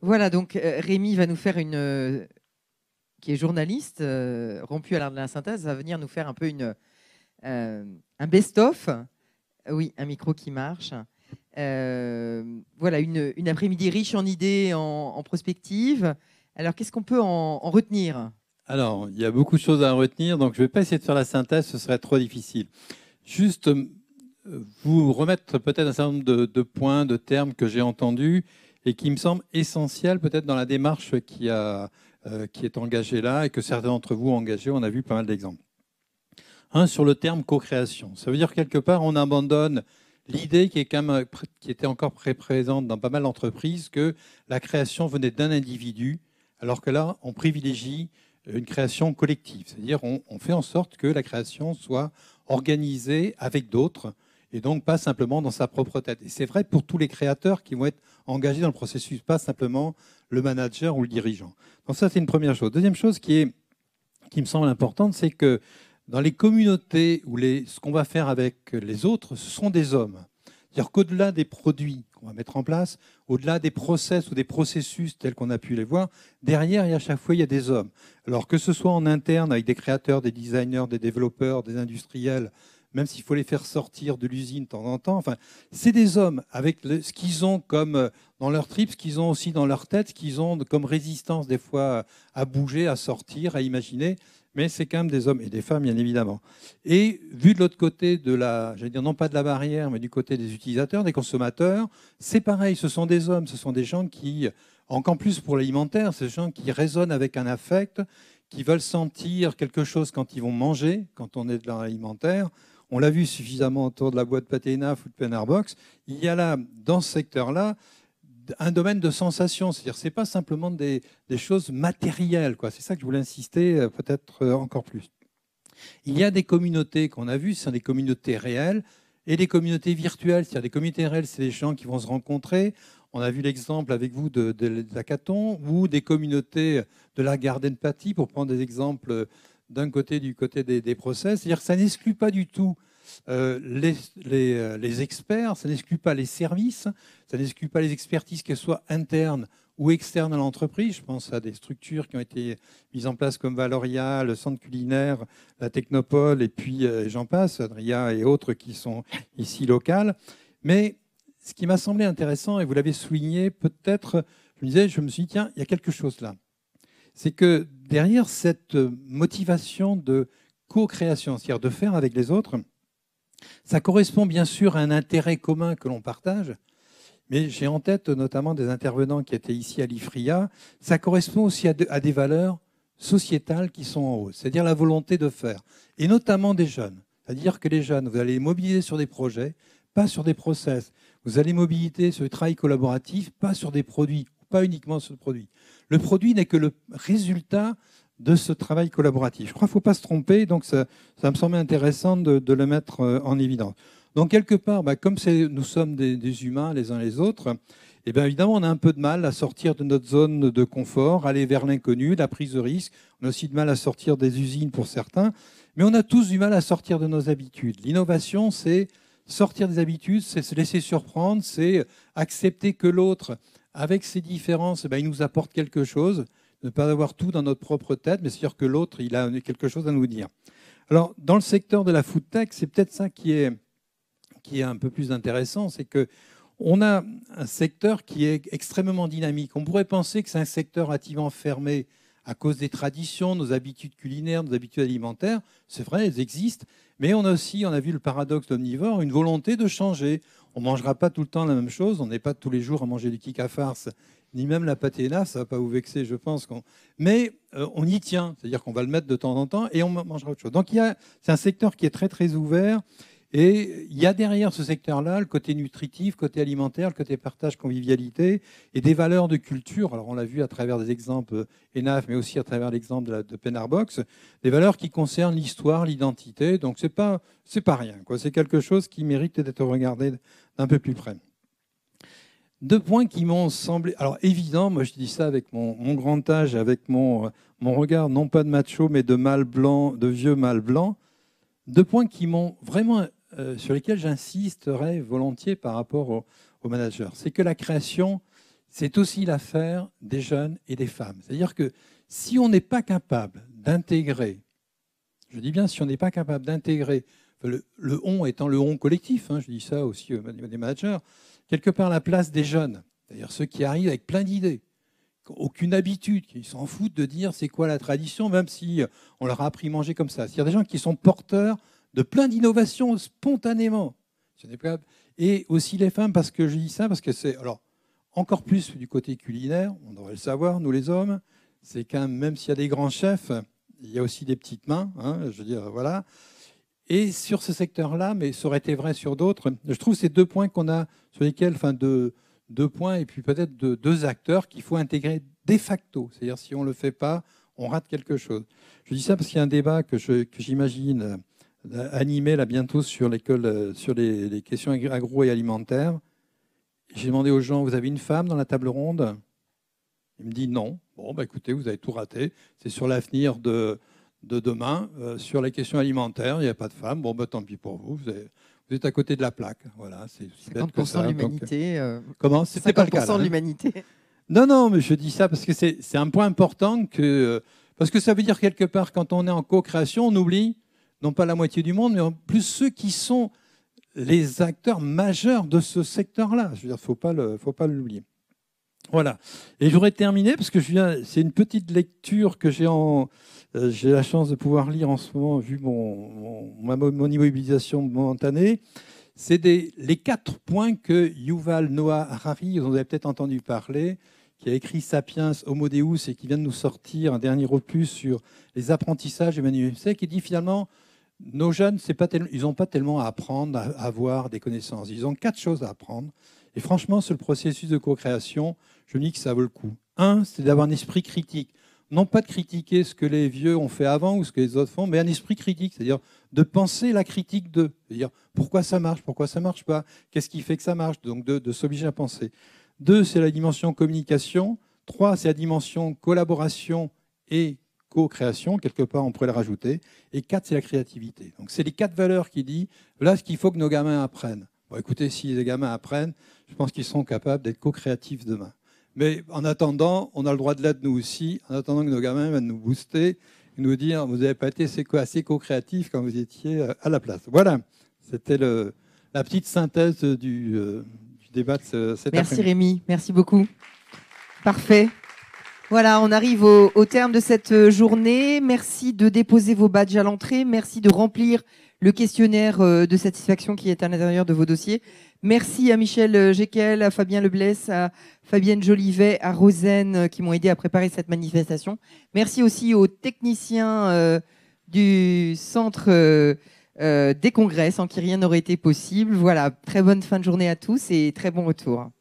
Voilà, donc Rémi va nous faire qui est journaliste, rompu à l'art de la synthèse, va venir nous faire un peu un best-of. Oui, un micro qui marche. Voilà, une après-midi riche en idées, en prospective. Alors, qu'est-ce qu'on peut en retenir? Alors, il y a beaucoup de choses à retenir, donc je ne vais pas essayer de faire la synthèse, ce serait trop difficile. Juste vous remettre peut-être un certain nombre de points, de termes que j'ai entendus et qui me semblent essentiels peut-être dans la démarche qui est engagée là et que certains d'entre vous ont engagé. On a vu pas mal d'exemples. Un, sur le terme co-création. Ça veut dire quelque part, on abandonne l'idée qui était encore très présente dans pas mal d'entreprises que la création venait d'un individu, alors que là, on privilégie une création collective. C'est-à-dire, on fait en sorte que la création soit organisée avec d'autres et donc pas simplement dans sa propre tête. Et c'est vrai pour tous les créateurs qui vont être engagés dans le processus, pas simplement le manager ou le dirigeant. Donc ça, c'est une première chose. Deuxième chose qui me semble importante, c'est que dans les communautés où ce qu'on va faire avec les autres, ce sont des hommes. C'est-à-dire qu'au-delà des produits qu'on va mettre en place, au-delà des process ou des processus tels qu'on a pu les voir, derrière, et à chaque fois, il y a des hommes. Alors que ce soit en interne avec des créateurs, des designers, des développeurs, des industriels, même s'il faut les faire sortir de l'usine de temps en temps, enfin, c'est des hommes avec ce qu'ils ont comme dans leur trip, ce qu'ils ont aussi dans leur tête, ce qu'ils ont comme résistance des fois à bouger, à sortir, à imaginer. Mais c'est quand même des hommes et des femmes, bien évidemment. Et vu de l'autre côté de j'allais dire non pas de la barrière, mais du côté des utilisateurs, des consommateurs, c'est pareil, ce sont des hommes, ce sont des gens qui, encore plus pour l'alimentaire, c'est des gens qui résonnent avec un affect, qui veulent sentir quelque chose quand ils vont manger, quand on est dans l'alimentaire. On l'a vu suffisamment autour de la boîte Pâté Naf ou de Penner Box. Il y a là, dans ce secteur-là, un domaine de sensation. C'est-à-dire c'est pas simplement des choses matérielles, quoi. C'est ça que je voulais insister peut-être encore plus. Il y a des communautés qu'on a vues, ce sont des communautés réelles et des communautés virtuelles. C'est-à-dire des communautés réelles, c'est des gens qui vont se rencontrer. On a vu l'exemple avec vous de l'hackathon ou des communautés de la garden party, pour prendre des exemples d'un côté, du côté des process. C'est-à-dire que ça n'exclut pas du tout les experts, ça n'exclut pas les services, ça n'exclut pas les expertises, qu'elles soient internes ou externes à l'entreprise. Je pense à des structures qui ont été mises en place comme Valoria, le Centre culinaire, la Technopole, et puis j'en passe, Adria et autres qui sont ici locales. Mais ce qui m'a semblé intéressant, et vous l'avez souligné, peut-être, je me suis dit, tiens, il y a quelque chose là. C'est que derrière cette motivation de co-création, c'est-à-dire de faire avec les autres, ça correspond bien sûr à un intérêt commun que l'on partage, mais j'ai en tête notamment des intervenants qui étaient ici à l'IFRIA, ça correspond aussi à des valeurs sociétales qui sont en haut, c'est-à-dire la volonté de faire, et notamment des jeunes. C'est-à-dire que les jeunes, vous allez les mobiliser sur des projets, pas sur des process. Vous allez mobiliser sur du travail collaboratif, pas sur des produits, pas uniquement sur le produit. Le produit n'est que le résultat de ce travail collaboratif. Je crois qu'il ne faut pas se tromper, donc ça me semblait intéressant de le mettre en évidence. Donc quelque part, comme nous sommes des humains les uns les autres, et bien évidemment on a un peu de mal à sortir de notre zone de confort, aller vers l'inconnu, la prise de risque. On a aussi du mal à sortir des usines pour certains, mais on a tous du mal à sortir de nos habitudes. L'innovation, c'est sortir des habitudes, c'est se laisser surprendre, c'est accepter que l'autre, avec ses différences, il nous apporte quelque chose, ne pas avoir tout dans notre propre tête, mais c'est sûr que l'autre, il a quelque chose à nous dire. Alors, dans le secteur de la food tech, c'est peut-être ça qui est un peu plus intéressant, c'est que on a un secteur qui est extrêmement dynamique. On pourrait penser que c'est un secteur relativement fermé à cause des traditions, nos habitudes culinaires, nos habitudes alimentaires. C'est vrai, elles existent, mais on a vu le paradoxe de l'omnivore, une volonté de changer. On ne mangera pas tout le temps la même chose, on n'est pas tous les jours à manger du kick à farce, ni même la pâté naf, ça ne va pas vous vexer, je pense. Mais on y tient, c'est-à-dire qu'on va le mettre de temps en temps et on mangera autre chose. Donc c'est un secteur qui est très très ouvert. Et il y a derrière ce secteur-là le côté nutritif, le côté alimentaire, le côté partage, convivialité et des valeurs de culture. Alors on l'a vu à travers des exemples ENAF, mais aussi à travers l'exemple de Penarbox, des valeurs qui concernent l'histoire, l'identité. Donc c'est pas rien, quoi. C'est quelque chose qui mérite d'être regardé d'un peu plus près. Deux points qui m'ont semblé, alors évident, moi je dis ça avec mon grand âge, avec mon regard non pas de macho, mais de mâle blanc, de vieux mâle blanc. Deux points qui m'ont vraiment sur lesquels j'insisterai volontiers par rapport au manager. C'est que la création, c'est aussi l'affaire des jeunes et des femmes. C'est-à-dire que si on n'est pas capable d'intégrer, je dis bien si on n'est pas capable d'intégrer, le on étant le on collectif, hein, je dis ça aussi des managers, quelque part la place des jeunes, c'est-à-dire ceux qui arrivent avec plein d'idées, aucune habitude, qui s'en foutent de dire c'est quoi la tradition, même si on leur a appris à manger comme ça. C'est-à-dire des gens qui sont porteurs de plein d'innovations spontanément. Et aussi les femmes, parce que je dis ça, parce que c'est alors encore plus du côté culinaire, on devrait le savoir, nous les hommes, c'est quand même s'il y a des grands chefs, il y a aussi des petites mains, hein, je veux dire, voilà. Et sur ce secteur-là, mais ça aurait été vrai sur d'autres, je trouve ces 2 points qu'on a, sur lesquels, enfin, 2 points, et puis peut-être 2 acteurs qu'il faut intégrer de facto. C'est-à-dire, si on ne le fait pas, on rate quelque chose. Je dis ça parce qu'il y a un débat que j'imagine animé là bientôt sur l'école, sur les questions agro et alimentaires. J'ai demandé aux gens, vous avez une femme dans la table ronde? Il me dit non. Bon, bah écoutez, vous avez tout raté. C'est sur l'avenir de demain. Sur les questions alimentaires, il n'y a pas de femme. Bon, bah tant pis pour vous. Vous êtes à côté de la plaque. Voilà, c'est 50% de l'humanité. Comment? C'était pas le cas. 50% de l'humanité. Non, non, mais je dis ça parce que c'est un point important parce que ça veut dire quelque part, quand on est en co-création, on oublie non pas la moitié du monde, mais en plus ceux qui sont les acteurs majeurs de ce secteur-là. Je veux dire, faut pas l'oublier. Voilà. Et je voudrais terminer parce que c'est une petite lecture que j'ai la chance de pouvoir lire en ce moment, vu mon immobilisation momentanée. C'est les 4 points que Yuval Noah Harari, vous en avez peut-être entendu parler, qui a écrit Sapiens, Homo Deus, et qui vient de nous sortir un dernier opus sur les apprentissages du XXIe siècle, qui dit finalement, nos jeunes, ils n'ont pas tellement à apprendre, à avoir des connaissances. Ils ont 4 choses à apprendre. Et franchement, sur le processus de co-création, je me dis que ça vaut le coup. 1, c'est d'avoir un esprit critique. Non pas de critiquer ce que les vieux ont fait avant ou ce que les autres font, mais un esprit critique, c'est-à-dire de penser la critique d'eux. C'est-à-dire pourquoi ça marche pas, qu'est-ce qui fait que ça marche, donc de s'obliger à penser. 2, c'est la dimension communication. 3, c'est la dimension collaboration et co-création, quelque part on pourrait le rajouter. Et 4, c'est la créativité. Donc c'est les 4 valeurs qui disent, voilà ce qu'il faut que nos gamins apprennent. Bon, écoutez, si les gamins apprennent, je pense qu'ils seront capables d'être co-créatifs demain. Mais en attendant, on a le droit de l'être nous aussi, en attendant que nos gamins viennent nous booster, et nous dire, vous n'avez pas été assez co-créatif quand vous étiez à la place. Voilà, c'était la petite synthèse du débat de cet après-midi. Merci Rémi, merci beaucoup. Parfait. Voilà, on arrive au terme de cette journée. Merci de déposer vos badges à l'entrée. Merci de remplir le questionnaire de satisfaction qui est à l'intérieur de vos dossiers. Merci à Michel Jekyll, à Fabien Leblesse, à Fabienne Jolivet, à Rosen qui m'ont aidé à préparer cette manifestation. Merci aussi aux techniciens du centre des congrès sans qui rien n'aurait été possible. Voilà, très bonne fin de journée à tous et très bon retour.